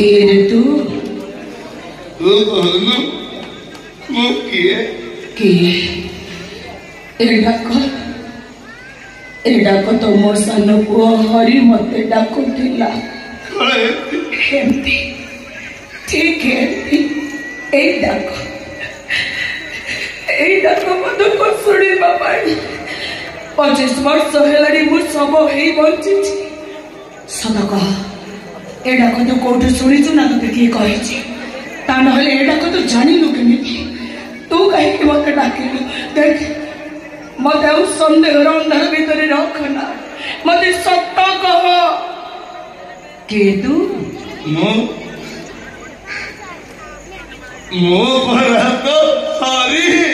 रे तू मु किए एडा को तो मो सान पुओ हरि मते डाकुथिला ठीक है मत शुणी बाबा 25 वर्ष है मु सब ही बंची सत कह एडा को तू कौट शुणीचु ना तुझे किए कही ता ना एडा को तू जानिलु केमी तू कहीं मत डाकिलु देख मत सन्देह अंधार भितर रखना मत सत कह के तू मो पर तो हरी